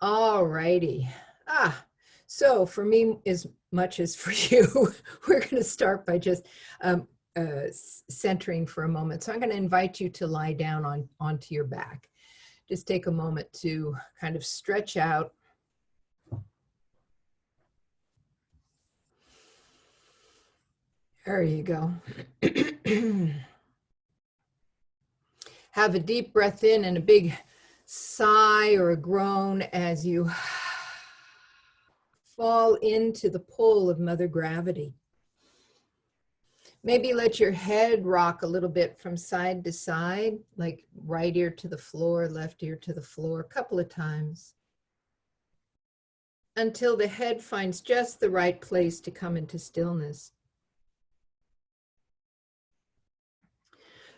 All righty. So for me, as much as for you, we're going to start by just centering for a moment. So I'm going to invite you to lie down onto your back. Just take a moment to kind of stretch out. There you go. Have a deep breath in and a big sigh or a groan as you fall into the pull of Mother Gravity. Maybe let your head rock a little bit from side to side, like right ear to the floor, left ear to the floor, a couple of times, until the head finds just the right place to come into stillness.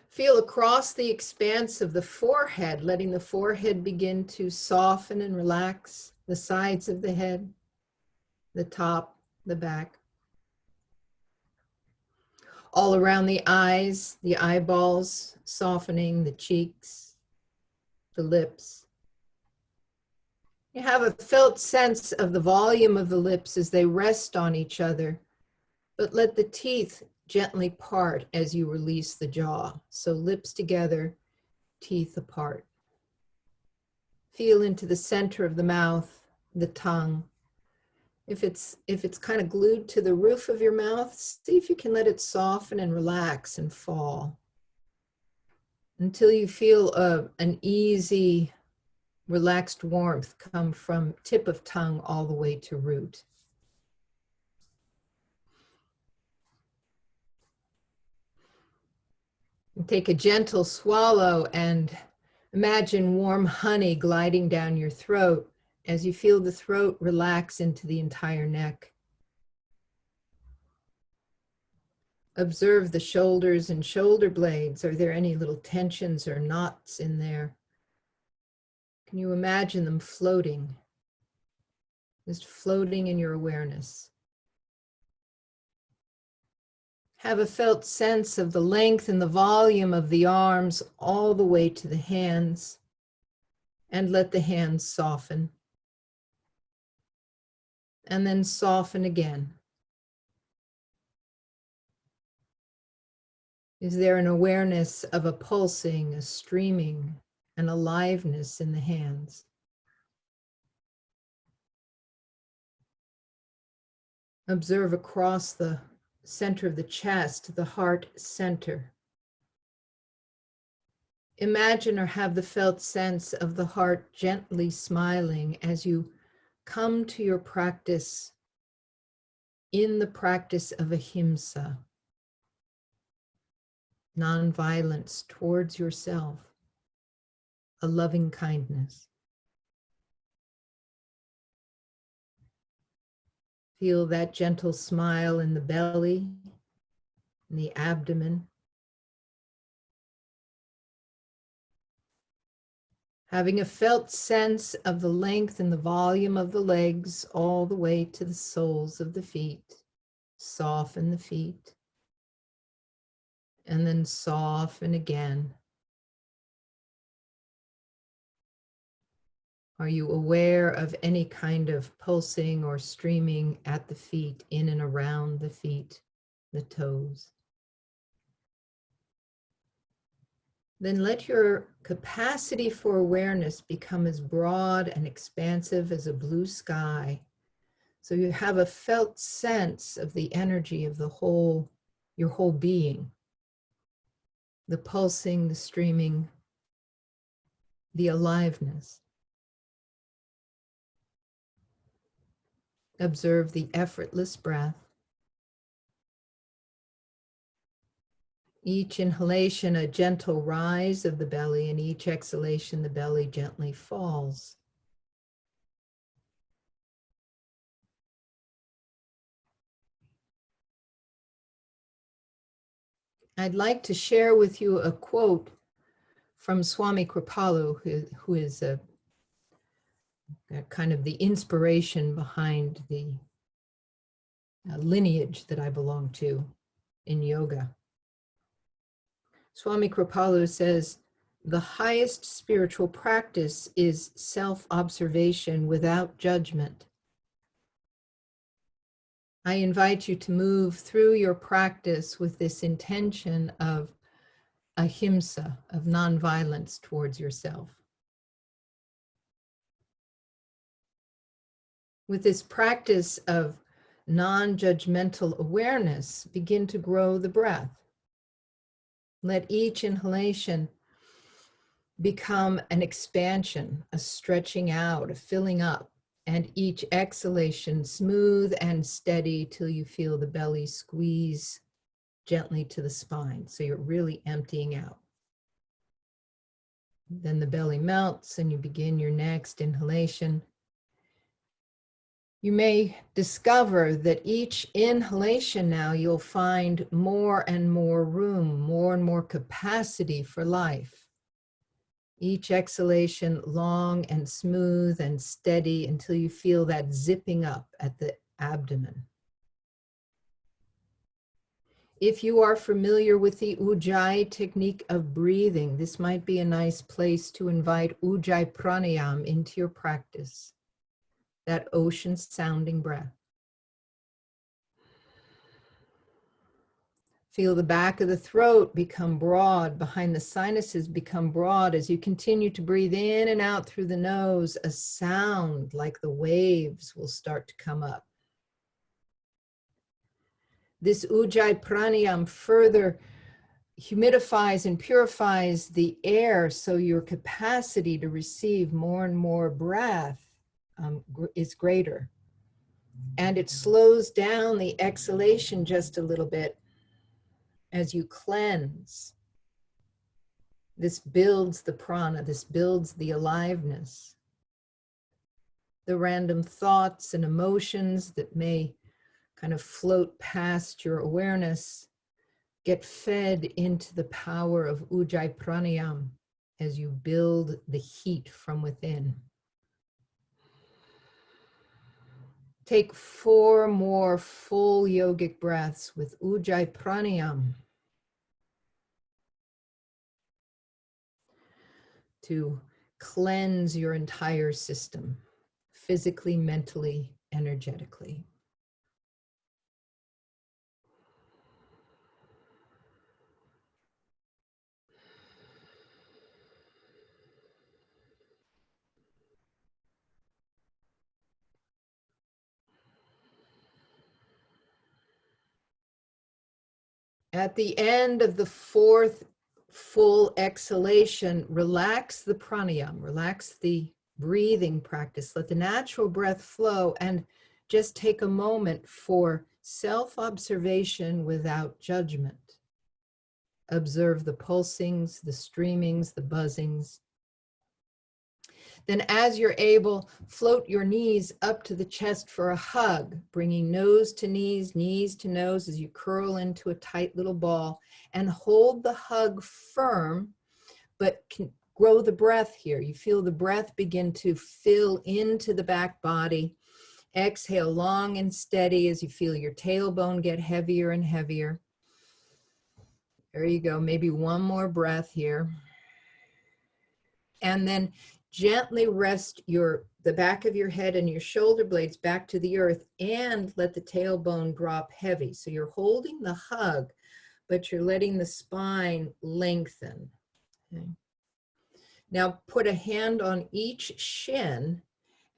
Feel across the expanse of the forehead, letting the forehead begin to soften and relax, the sides of the head, the top, the back. All around the eyes, the eyeballs, softening the cheeks, the lips. You have a felt sense of the volume of the lips as they rest on each other, but let the teeth gently part as you release the jaw. So lips together, teeth apart. Feel into the center of the mouth, the tongue. If it's kind of glued to the roof of your mouth, see if you can let it soften and relax and fall until you feel an easy, relaxed warmth come from tip of tongue all the way to root. And take a gentle swallow and imagine warm honey gliding down your throat as you feel the throat relax into the entire neck. Observe the shoulders and shoulder blades. Are there any little tensions or knots in there? Can you imagine them floating? Just floating in your awareness. Have a felt sense of the length and the volume of the arms all the way to the hands, and let the hands soften. And then soften again. Is there an awareness of a pulsing, a streaming, an aliveness in the hands? Observe across the center of the chest, the heart center. Imagine or have the felt sense of the heart gently smiling as you come to your practice in the practice of ahimsa, nonviolence towards yourself, a loving kindness. Feel that gentle smile in the belly, in the abdomen. Having a felt sense of the length and the volume of the legs all the way to the soles of the feet. Soften the feet. And then soften again. Are you aware of any kind of pulsing or streaming at the feet, in and around the feet, the toes? Then let your capacity for awareness become as broad and expansive as a blue sky. So you have a felt sense of the energy of your whole being. The pulsing, the streaming, the aliveness. Observe the effortless breath. Each inhalation, a gentle rise of the belly, and each exhalation, the belly gently falls. I'd like to share with you a quote from Swami Kripalu, who is a kind of the inspiration behind the lineage that I belong to in yoga. Swami Kripalu says, The highest spiritual practice is self-observation without judgment. I invite you to move through your practice with this intention of ahimsa, of nonviolence towards yourself. With this practice of non-judgmental awareness, begin to grow the breath. Let each inhalation become an expansion, a stretching out, a filling up, and each exhalation smooth and steady till you feel the belly squeeze gently to the spine. So you're really emptying out. Then the belly melts and you begin your next inhalation. You may discover that each inhalation now you'll find more and more room, more and more capacity for life. Each exhalation long and smooth and steady until you feel that zipping up at the abdomen. If you are familiar with the Uujai technique of breathing, this might be a nice place to invite Uujai Pranayama into your practice, that ocean sounding breath. Feel the back of the throat become broad, behind the sinuses become broad as you continue to breathe in and out through the nose. A sound like the waves will start to come up. This Uujai Pranayama further humidifies and purifies the air, so your capacity to receive more and more breath is greater. And it slows down the exhalation just a little bit as you cleanse. This builds the prana, this builds the aliveness. The random thoughts and emotions that may kind of float past your awareness get fed into the power of Uujai Pranayama as you build the heat from within. Take 4 more full yogic breaths with Uujai Pranayama to cleanse your entire system, physically, mentally, energetically. At the end of the 4th full exhalation, relax the pranayama, relax the breathing practice. Let the natural breath flow and just take a moment for self-observation without judgment. Observe the pulsings, the streamings, the buzzings. Then as you're able, float your knees up to the chest for a hug, bringing nose to knees, knees to nose as you curl into a tight little ball, and hold the hug firm, but can grow the breath here. You feel the breath begin to fill into the back body. Exhale long and steady as you feel your tailbone get heavier and heavier. There you go, maybe one more breath here. And then gently rest the back of your head and your shoulder blades back to the earth and let the tailbone drop heavy. So you're holding the hug, but you're letting the spine lengthen. Okay. Now put a hand on each shin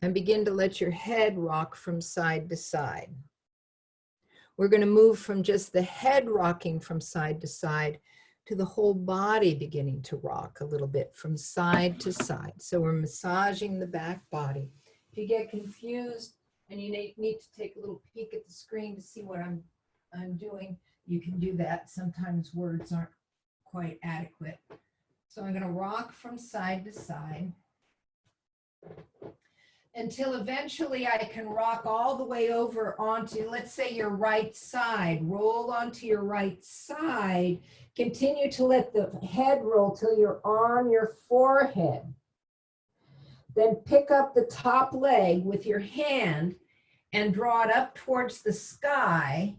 and begin to let your head rock from side to side. We're going to move from just the head rocking from side to side to the whole body beginning to rock a little bit from side to side. So we're massaging the back body. If you get confused and you need to take a little peek at the screen to see what I'm doing, you can do that. Sometimes words aren't quite adequate. So I'm going to rock from side to side until eventually I can rock all the way over onto, let's say, your right side. Roll onto your right side. Continue to let the head roll till you're on your forehead. Then pick up the top leg with your hand and draw it up towards the sky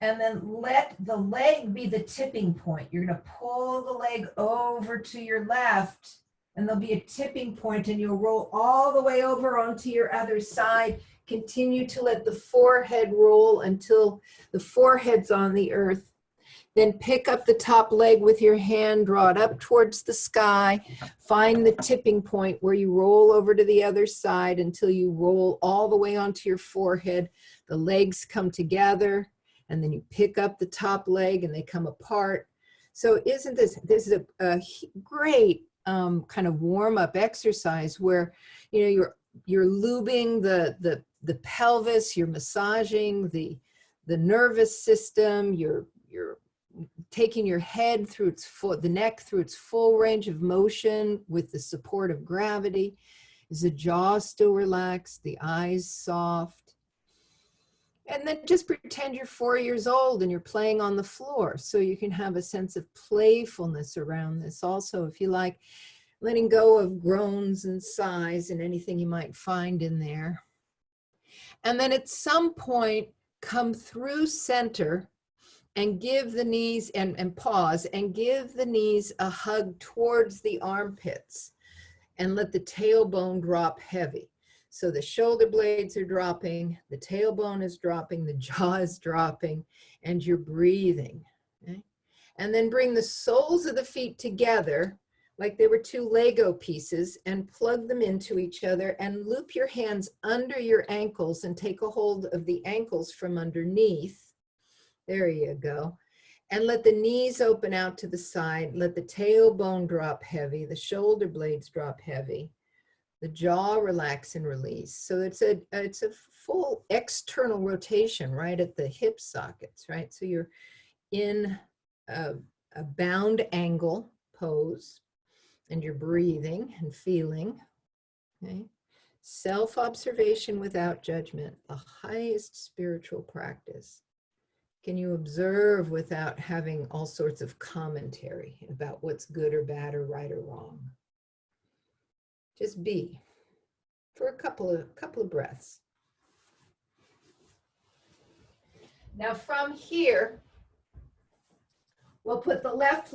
And then let the leg be the tipping point. You're going to pull the leg over to your left, and there'll be a tipping point, and you'll roll all the way over onto your other side. Continue to let the forehead roll until the forehead's on the earth. Then pick up the top leg with your hand, draw it up towards the sky. Find the tipping point where you roll over to the other side until you roll all the way onto your forehead. The legs come together, and then you pick up the top leg and they come apart. So isn't this is a great kind of warm-up exercise where, you know, you're lubing the pelvis, you're massaging the nervous system, you're taking your head through the neck through its full range of motion with the support of gravity. Is the jaw still relaxed, the eyes soft? And then just pretend you're 4 years old and you're playing on the floor, so you can have a sense of playfulness around this. Also, if you like, letting go of groans and sighs and anything you might find in there. And then at some point, come through center and give the knees, and pause, and give the knees a hug towards the armpits, and let the tailbone drop heavy. So the shoulder blades are dropping, the tailbone is dropping, the jaw is dropping, and you're breathing. Okay? And then bring the soles of the feet together like they were two Lego pieces, and plug them into each other, and loop your hands under your ankles and take a hold of the ankles from underneath. There you go. And let the knees open out to the side. Let the tailbone drop heavy, the shoulder blades drop heavy, the jaw relax and release. So it's a full external rotation right at the hip sockets, right? So you're in a bound angle pose, and you're breathing and feeling. Okay? Self-observation without judgment, the highest spiritual practice. Can you observe without having all sorts of commentary about what's good or bad or right or wrong? Just be for a couple of breaths. Now from here, we'll put the left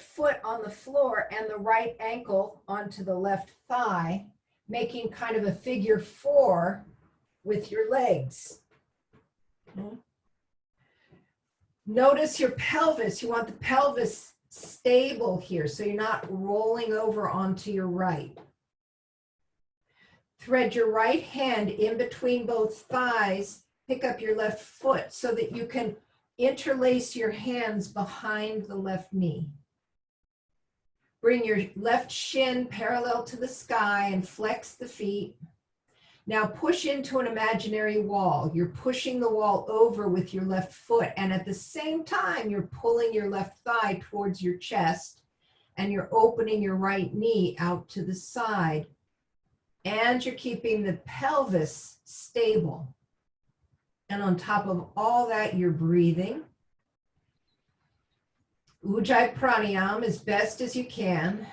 foot on the floor and the right ankle onto the left thigh, making kind of a figure 4 with your legs. Okay. Notice your pelvis. You want the pelvis stable here, so you're not rolling over onto your right. Thread your right hand in between both thighs, pick up your left foot so that you can interlace your hands behind the left knee. Bring your left shin parallel to the sky and flex the feet. Now push into an imaginary wall. You're pushing the wall over with your left foot, and at the same time, you're pulling your left thigh towards your chest, and you're opening your right knee out to the side, and you're keeping the pelvis stable. And on top of all that, you're breathing. Uujai Pranayama as best as you can.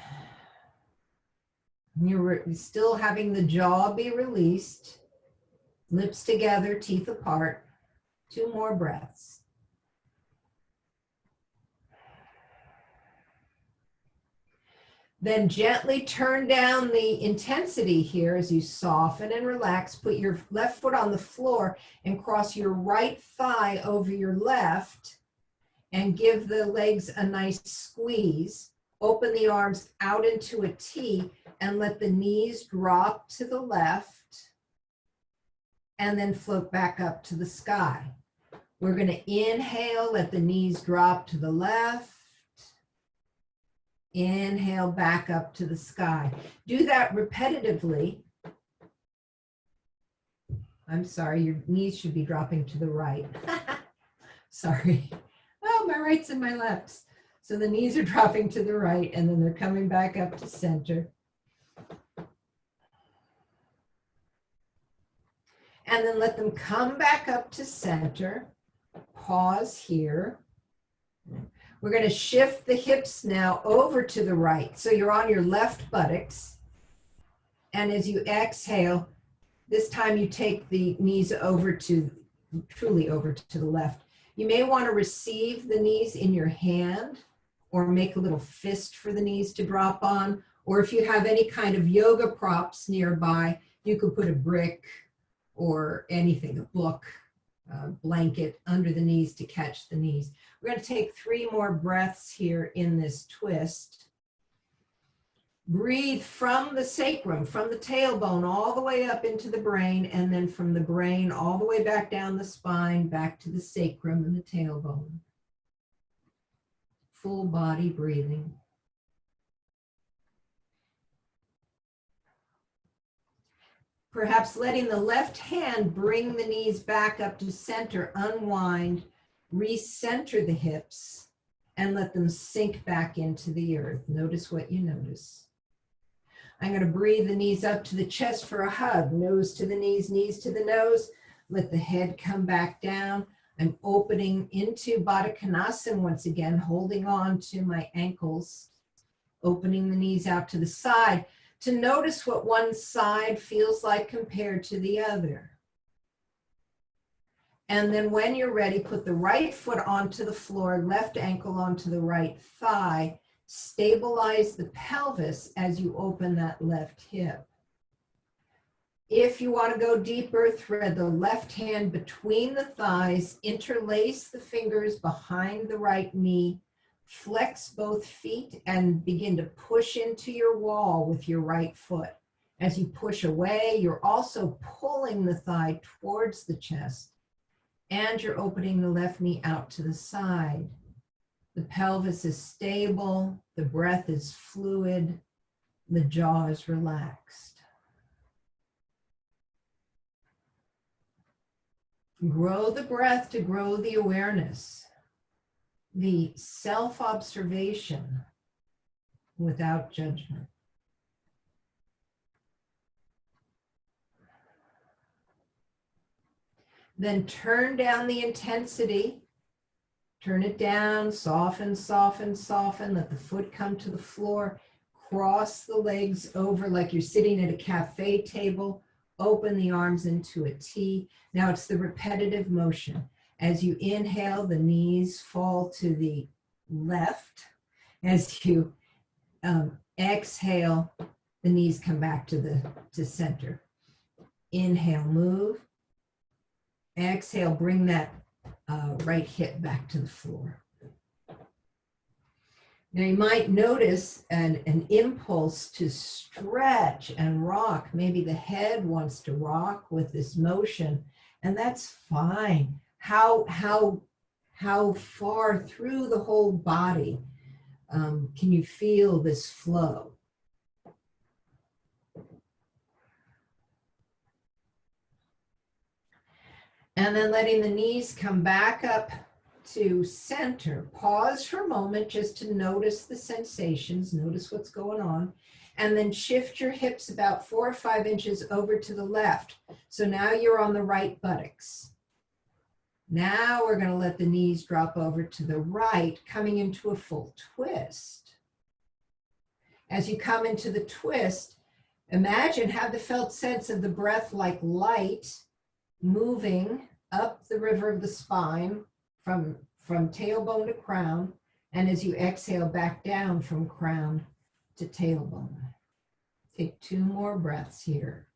You're still having the jaw be released, lips together, teeth apart. 2 more breaths. Then gently turn down the intensity here as you soften and relax. Put your left foot on the floor and cross your right thigh over your left and give the legs a nice squeeze. Open the arms out into a T and let the knees drop to the left and then float back up to the sky. We're going to inhale, let the knees drop to the left. Inhale back up to the sky. Do that repetitively. I'm sorry, your knees should be dropping to the right. Sorry. Oh, my rights and my lefts. So the knees are dropping to the right, and then they're coming back up to center. And then let them come back up to center. Pause here. We're going to shift the hips now over to the right. So you're on your left buttocks. And as you exhale, this time you take the knees over to, truly over to the left. You may want to receive the knees in your hand or make a little fist for the knees to drop on. Or if you have any kind of yoga props nearby, you could put a brick or anything, a book, a blanket under the knees to catch the knees. We're going to take 3 more breaths here in this twist. Breathe from the sacrum, from the tailbone, all the way up into the brain, and then from the brain all the way back down the spine, back to the sacrum and the tailbone. Full body breathing. Perhaps letting the left hand bring the knees back up to center, unwind, recenter the hips, and let them sink back into the earth. Notice what you notice. I'm going to breathe the knees up to the chest for a hug, nose to the knees to the nose. Let the head come back down. I'm opening into Baddha Konasana once again, holding on to my ankles, opening the knees out to the side to notice what one side feels like compared to the other. And then when you're ready, put the right foot onto the floor, left ankle onto the right thigh. Stabilize the pelvis as you open that left hip. If you want to go deeper, thread the left hand between the thighs, interlace the fingers behind the right knee, flex both feet, and begin to push into your wall with your right foot. As you push away, you're also pulling the thigh towards the chest, and you're opening the left knee out to the side. The pelvis is stable, the breath is fluid, the jaw is relaxed. Grow the breath to grow the awareness, the self-observation without judgment. Then turn down the intensity. Turn it down, soften, soften, soften. Let the foot come to the floor. Cross the legs over like you're sitting at a cafe table. Open the arms into a T. Now it's the repetitive motion. As you inhale, the knees fall to the left. As you exhale, the knees come back to center. Inhale, move. Exhale, bring that right hip back to the floor. Now you might notice an impulse to stretch and rock. Maybe the head wants to rock with this motion, and that's fine. How far through the whole body can you feel this flow? And then letting the knees come back up to center. Pause for a moment just to notice the sensations, notice what's going on, and then shift your hips about 4 or 5 inches over to the left. So now you're on the right buttocks. Now we're going to let the knees drop over to the right, coming into a full twist. As you come into the twist, imagine, have the felt sense of the breath like light moving up the river of the spine from tailbone to crown, and as you exhale back down from crown to tailbone. Take 2 more breaths here.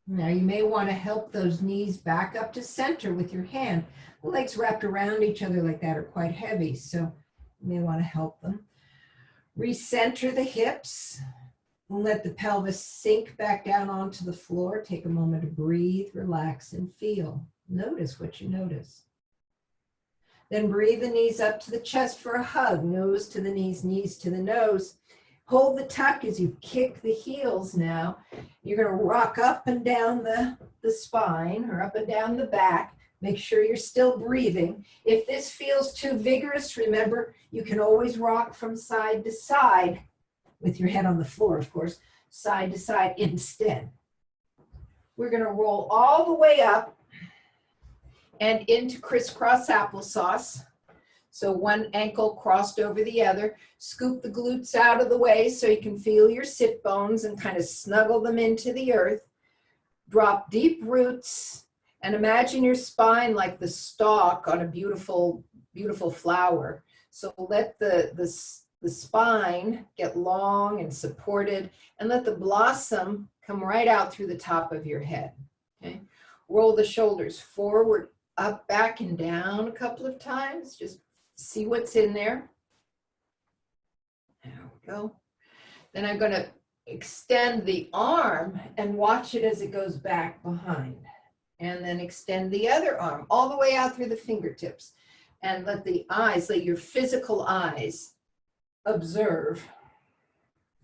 Now you may want to help those knees back up to center with your hand. The legs wrapped around each other like that are quite heavy, so you may want to help them. Recenter the hips and let the pelvis sink back down onto the floor. Take a moment to breathe, relax, and feel. Notice what you notice. Then breathe the knees up to the chest for a hug. Nose to the knees to the nose. Hold the tuck as you kick the heels now. You're going to rock up and down the spine or up and down the back. Make sure you're still breathing. If this feels too vigorous, remember, you can always rock from side to side with your head on the floor, of course, side to side instead. We're going to roll all the way up and into Crisscross Applesauce. So one ankle crossed over the other. Scoop the glutes out of the way so you can feel your sit bones and kind of snuggle them into the earth. Drop deep roots and imagine your spine like the stalk on a beautiful, beautiful flower. So let the spine get long and supported, and let the blossom come right out through the top of your head. Okay? Roll the shoulders forward, up, back, and down a couple of times. Just see what's in there. There we go. Then I'm going to extend the arm and watch it as it goes back behind. And then extend the other arm all the way out through the fingertips. And let the eyes, let your physical eyes observe.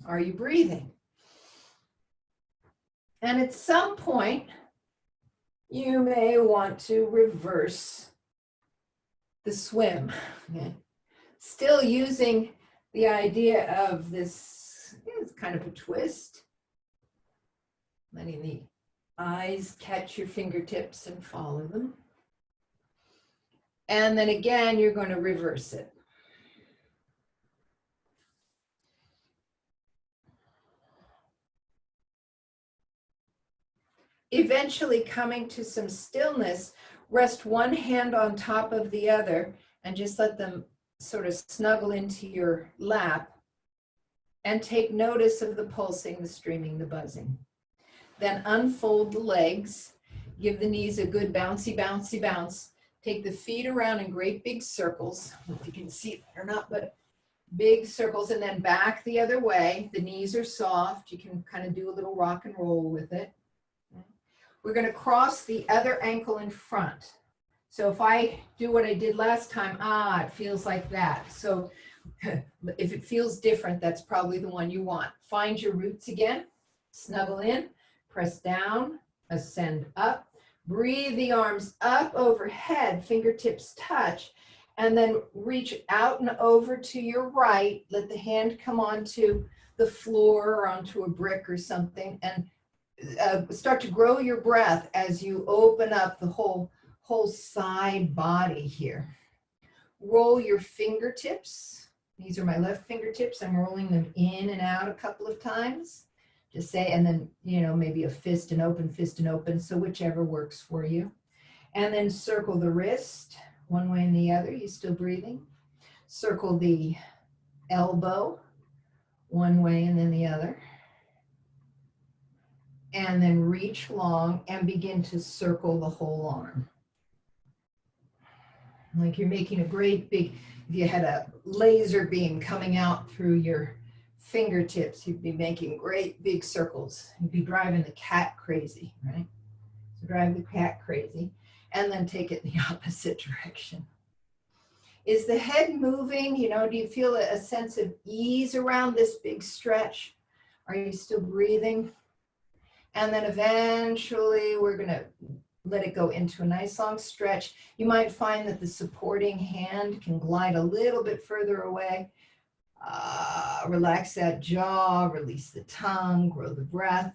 Are you breathing? And at some point, you may want to reverse the swim. Okay? Still using the idea of this, it's kind of a twist. Letting the eyes catch your fingertips and follow them. And then again, you're going to reverse it. Eventually coming to some stillness, rest one hand on top of the other and just let them sort of snuggle into your lap and take notice of the pulsing, the streaming, the buzzing. Then unfold the legs, give the knees a good bouncy, bouncy, bounce. Take the feet around in great big circles, if you can see it or not, but big circles, and then back the other way. The knees are soft. You can kind of do a little rock and roll with it. We're going to cross the other ankle in front. So if I do what I did last time, it feels like that. So if it feels different, that's probably the one you want. Find your roots again, snuggle in, press down, ascend up, breathe the arms up overhead, fingertips touch, and then reach out and over to your right. Let the hand come onto the floor or onto a brick or something, and start to grow your breath as you open up the whole side body here. Roll your fingertips. These are my left fingertips. I'm rolling them in and out a couple of times. Just say, and then, maybe a fist and open, so whichever works for you. And then circle the wrist one way and the other. You still breathing? Circle the elbow one way and then the other. And then reach long and begin to circle the whole arm. Like you're making a great big, if you had a laser beam coming out through your fingertips, you'd be making great big circles. You'd be driving the cat crazy, right? So drive the cat crazy and then take it in the opposite direction. Is the head moving? Do you feel a sense of ease around this big stretch? Are you still breathing? And then eventually we're going to let it go into a nice long stretch. You might find that the supporting hand can glide a little bit further away. Relax that jaw, release the tongue, grow the breath.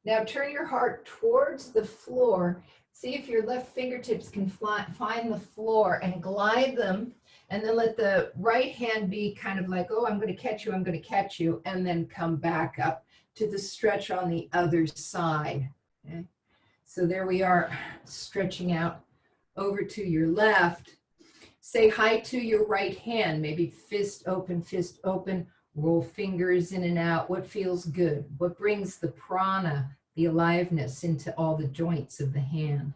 Now turn your heart towards the floor. See if your left fingertips can find the floor and glide them. And then let the right hand be kind of like, I'm going to catch you, I'm going to catch you. And then come back up to the stretch on the other side. Okay? So there we are, stretching out over to your left. Say hi to your right hand, maybe fist open, roll fingers in and out. What feels good? What brings the prana, the aliveness, into all the joints of the hand?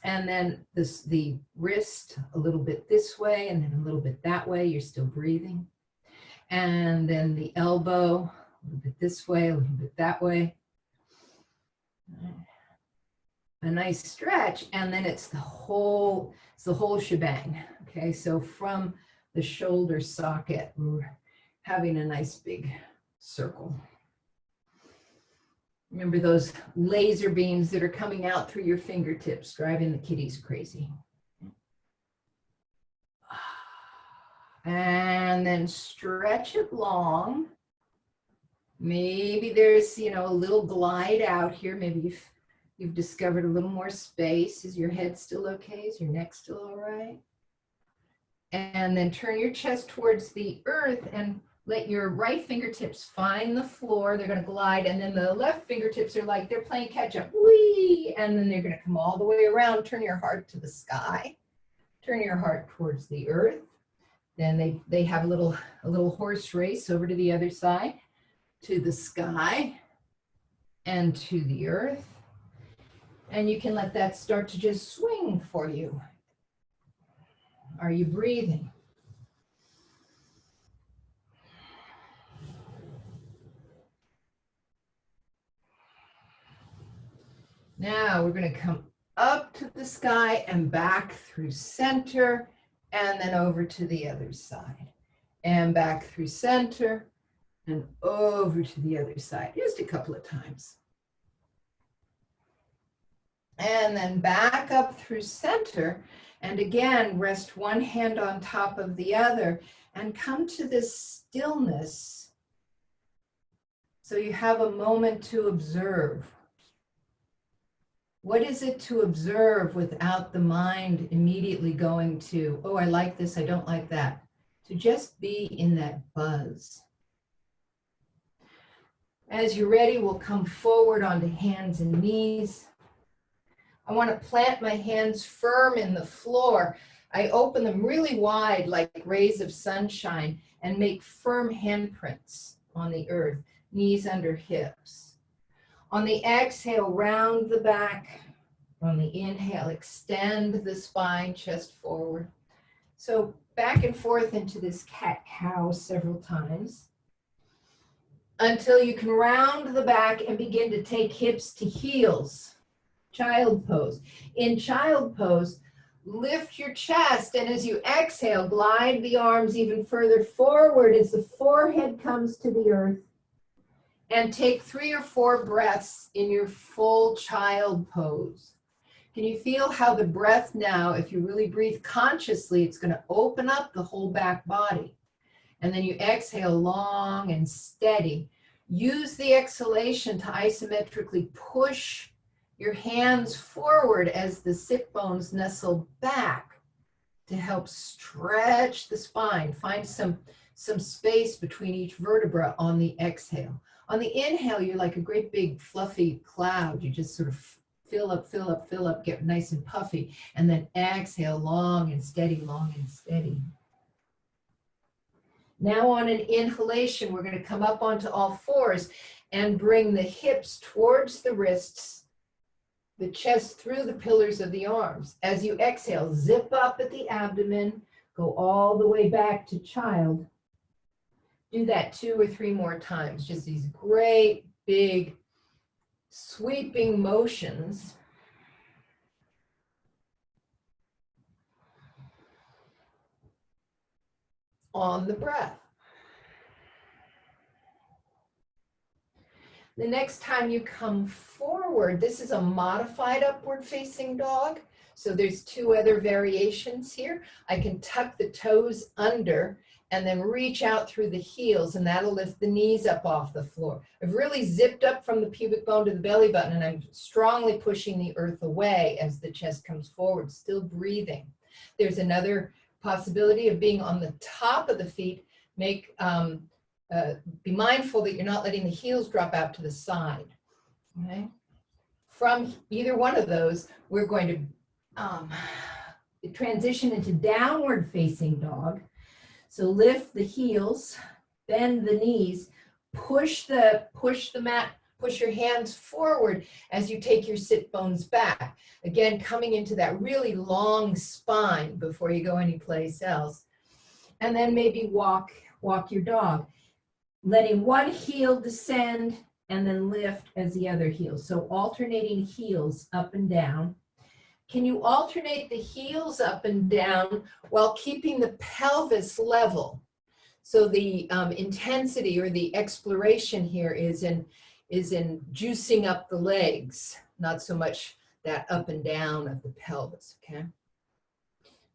And then the wrist, a little bit this way and then a little bit that way. You're still breathing. And then the elbow, a little bit this way, a little bit that way. A nice stretch, and then it's the whole shebang. Okay, so from the shoulder socket, we're having a nice big circle. Remember those laser beams that are coming out through your fingertips, driving the kitties crazy. And then stretch it long. Maybe there's, a little glide out here. Maybe you've discovered a little more space. Is your head still okay? Is your neck still all right? And then turn your chest towards the earth and let your right fingertips find the floor. They're going to glide. And then the left fingertips are like they're playing catch up. Whee! And then they're going to come all the way around. Turn your heart to the sky. Turn your heart towards the earth. Then they have a little horse race over to the other side, to the sky and to the earth. And you can let that start to just swing for you. Are you breathing? Now we're going to come up to the sky and back through center, and then over to the other side. And back through center and over to the other side. Just a couple of times. And then back up through center. And again, rest one hand on top of the other and come to this stillness. So you have a moment to observe. What is it to observe without the mind immediately going to, oh, I like this, I don't like that. To just be in that buzz. As you're ready, we'll come forward onto hands and knees. I want to plant my hands firm in the floor. I open them really wide like rays of sunshine and make firm handprints on the earth, knees under hips. On the exhale, round the back. On the inhale, extend the spine, chest forward. So back and forth into this cat-cow several times until you can round the back and begin to take hips to heels. Child pose. In child pose, lift your chest, and as you exhale, glide the arms even further forward as the forehead comes to the earth. And take 3 or 4 breaths in your full child pose. Can you feel how the breath now, if you really breathe consciously, it's going to open up the whole back body. And then you exhale long and steady. Use the exhalation to isometrically push your hands forward as the sit bones nestle back to help stretch the spine. Find some space between each vertebra on the exhale. On the inhale, you're like a great big fluffy cloud. You just sort of fill up, get nice and puffy, and then exhale long and steady, long and steady. Now on an inhalation, we're going to come up onto all fours and bring the hips towards the wrists, the chest through the pillars of the arms. As you exhale, zip up at the abdomen, go all the way back to child. Do that 2 or 3 more times. Just these great, big, sweeping motions. On the breath. The next time you come forward, this is a modified upward facing dog. So there's 2 other variations here. I can tuck the toes under and then reach out through the heels, and that'll lift the knees up off the floor. I've really zipped up from the pubic bone to the belly button, and I'm strongly pushing the earth away as the chest comes forward, still breathing. There's another possibility of being on the top of the feet. Be mindful that you're not letting the heels drop out to the side. Okay? From either one of those, we're going to transition into downward facing dog. So lift the heels, bend the knees, push the mat, push your hands forward as you take your sit bones back. Again, coming into that really long spine before you go anyplace else. And then maybe walk your dog, letting one heel descend and then lift as the other heel. So alternating heels up and down. Can you alternate the heels up and down while keeping the pelvis level? So the intensity or the exploration here is in juicing up the legs, not so much that up and down of the pelvis, okay?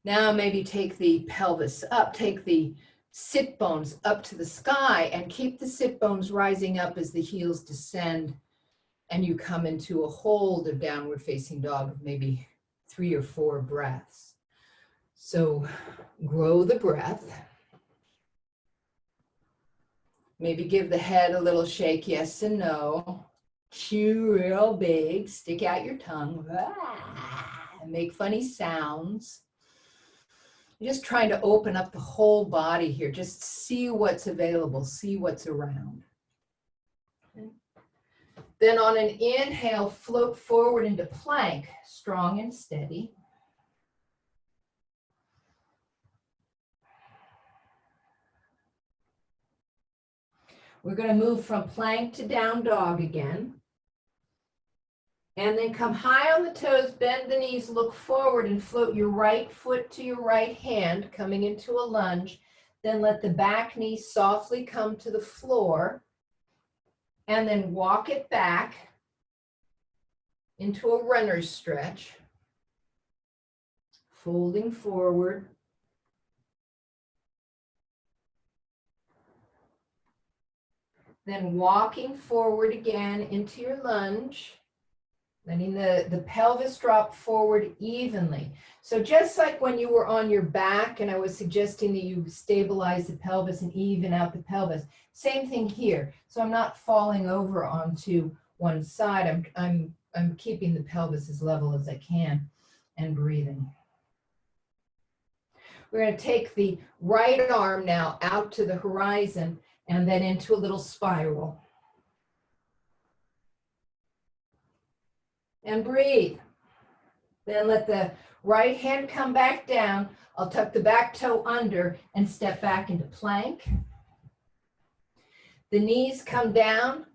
Now maybe take the pelvis up, take the sit bones up to the sky, and keep the sit bones rising up as the heels descend, and you come into a hold of downward facing dog of maybe 3 or 4 breaths. So grow the breath. Maybe give the head a little shake, yes and no. Chew real big, stick out your tongue, and make funny sounds. You're just trying to open up the whole body here. Just see what's available, see what's around. Okay. Then on an inhale, float forward into plank, strong and steady. We're going to move from plank to down dog again. And then come high on the toes, bend the knees, look forward and float your right foot to your right hand, coming into a lunge. Then let the back knee softly come to the floor. And then walk it back into a runner's stretch. Folding forward. Then walking forward again into your lunge. Letting the pelvis drop forward evenly. So just like when you were on your back and I was suggesting that you stabilize the pelvis and even out the pelvis, same thing here. So I'm not falling over onto one side. I'm keeping the pelvis as level as I can and breathing. We're going to take the right arm now out to the horizon and then into a little spiral. And breathe. Then let the right hand come back down. I'll tuck the back toe under and step back into plank. The knees come down.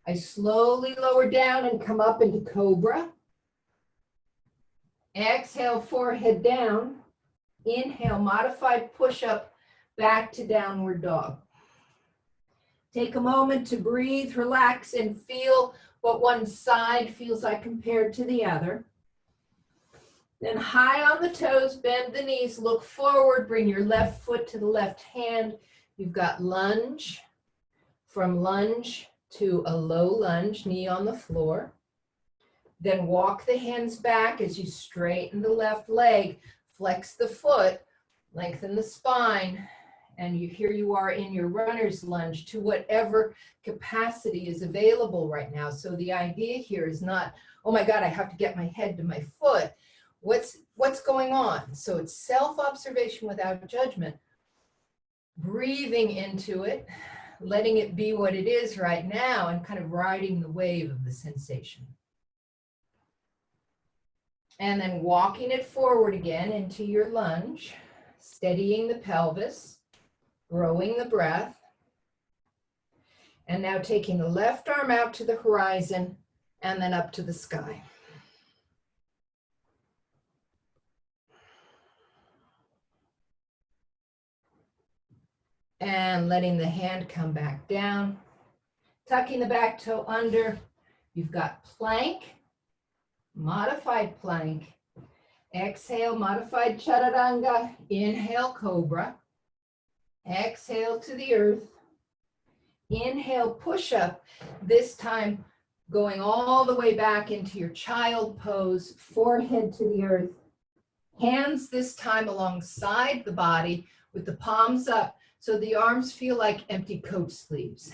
I slowly lower down and come up into cobra. Exhale, forehead down. Inhale, modified push-up back to downward dog. Take a moment to breathe, relax, and feel what one side feels like compared to the other. Then high on the toes, bend the knees, look forward, bring your left foot to the left hand. You've got lunge. From lunge to a low lunge, knee on the floor. Then walk the hands back as you straighten the left leg, flex the foot, lengthen the spine, and here you are in your runner's lunge to whatever capacity is available right now. So the idea here is not, oh my God, I have to get my head to my foot. What's going on? So it's self-observation without judgment, breathing into it, letting it be what it is right now, and kind of riding the wave of the sensation. And then walking it forward again into your lunge, steadying the pelvis, growing the breath. And now taking the left arm out to the horizon and then up to the sky. And letting the hand come back down. Tucking the back toe under. You've got plank, modified plank. Exhale, modified chaturanga. Inhale, cobra. Exhale to the earth. Inhale, push up. This time going all the way back into your child pose, forehead to the earth. Hands this time alongside the body with the palms up so the arms feel like empty coat sleeves.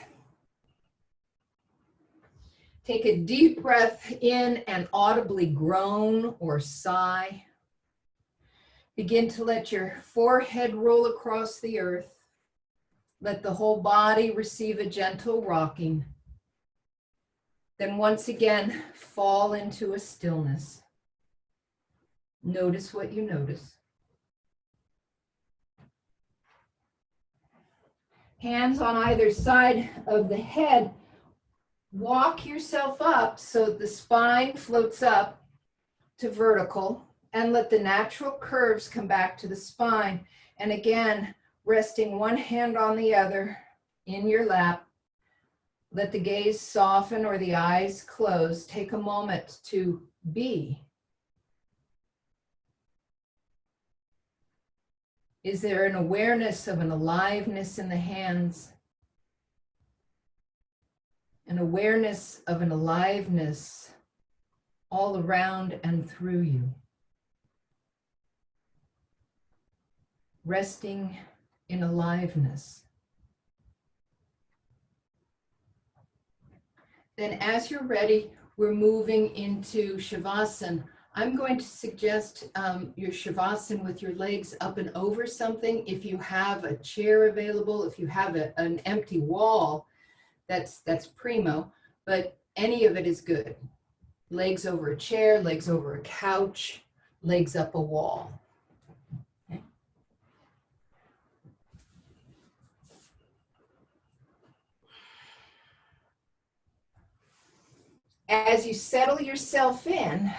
Take a deep breath in and audibly groan or sigh. Begin to let your forehead roll across the earth. Let the whole body receive a gentle rocking. Then once again, fall into a stillness. Notice what you notice. Hands on either side of the head. Walk yourself up so the spine floats up to vertical, and let the natural curves come back to the spine. And again, resting one hand on the other in your lap. Let the gaze soften or the eyes close. Take a moment to be. Is there an awareness of an aliveness in the hands? An awareness of an aliveness all around and through you? resting in aliveness. Then as you're ready, we're moving into Shavasana. I'm going to suggest your Shavasana with your legs up and over something. If you have a chair available, if you have an empty wall, that's primo, but any of it is good. Legs over a chair, legs over a couch, legs up a wall. Okay. As you settle yourself in,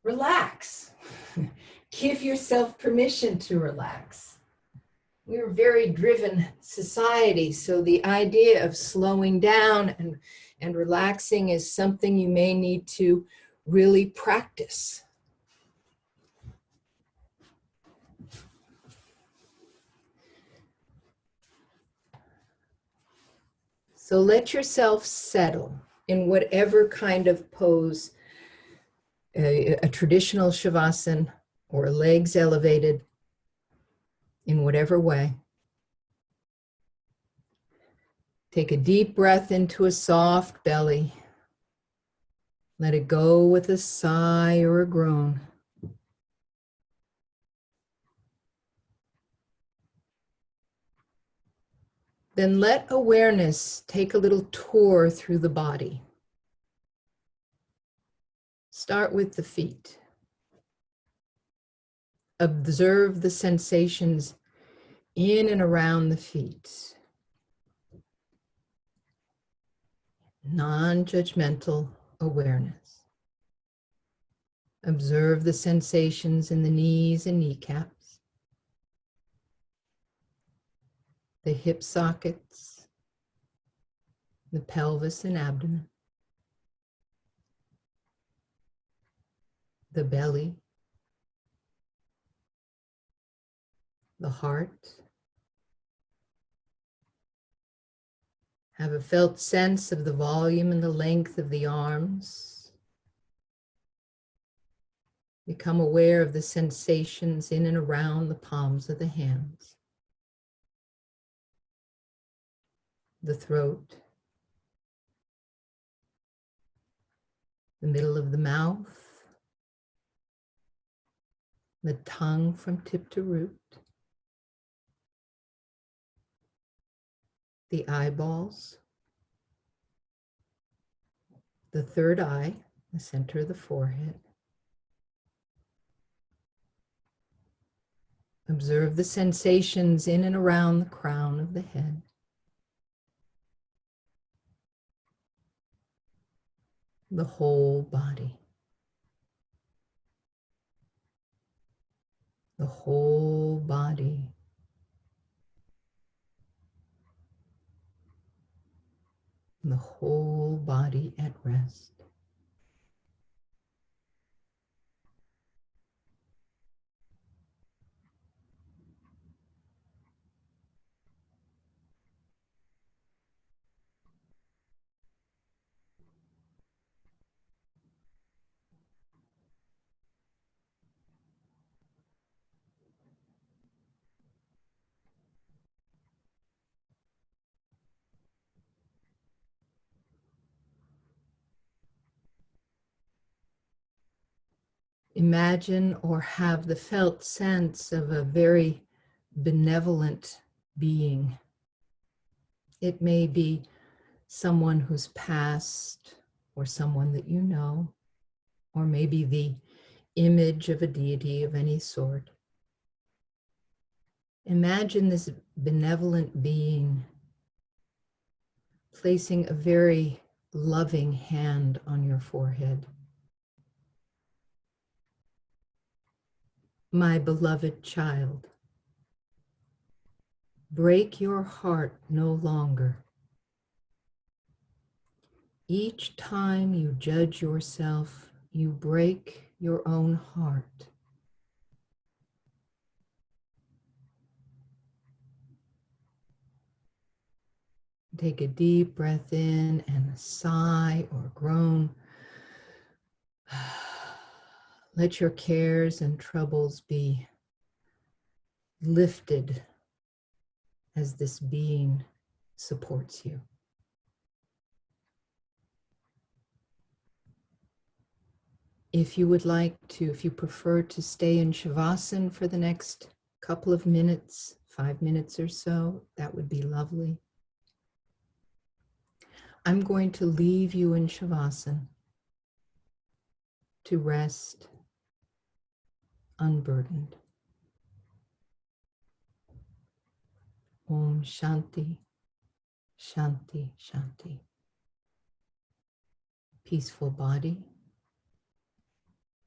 relax. Give yourself permission to relax. We're a very driven society, so the idea of slowing down and relaxing is something you may need to really practice. So let yourself settle in whatever kind of pose, a traditional Shavasana or legs elevated, in whatever way. Take a deep breath into a soft belly. Let it go with a sigh or a groan. Then let awareness take a little tour through the body. Start with the feet. Observe the sensations in and around the feet. Non-judgmental awareness. Observe the sensations in the knees and kneecaps, the hip sockets, the pelvis and abdomen, the belly, the heart. Have a felt sense of the volume and the length of the arms. Become aware of the sensations in and around the palms of the hands, the throat, the middle of the mouth, the tongue from tip to root, the eyeballs, the third eye, the center of the forehead. Observe the sensations in and around the crown of the head. The whole body. The whole body. The whole body at rest. Imagine or have the felt sense of a very benevolent being. It may be someone who's passed or someone that you know, or maybe the image of a deity of any sort. Imagine this benevolent being placing a very loving hand on your forehead. My beloved child, break your heart no longer. Each time you judge yourself, you break your own heart. Take a deep breath in and a sigh or groan. Let your cares and troubles be lifted as this being supports you. If you would like to, if you prefer to stay in Shavasana for the next couple of minutes, 5 minutes or so, that would be lovely. I'm going to leave you in Shavasana to rest unburdened. Om Shanti, Shanti, Shanti. Peaceful body,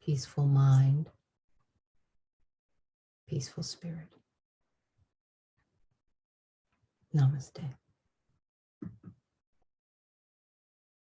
peaceful mind, peaceful spirit. Namaste.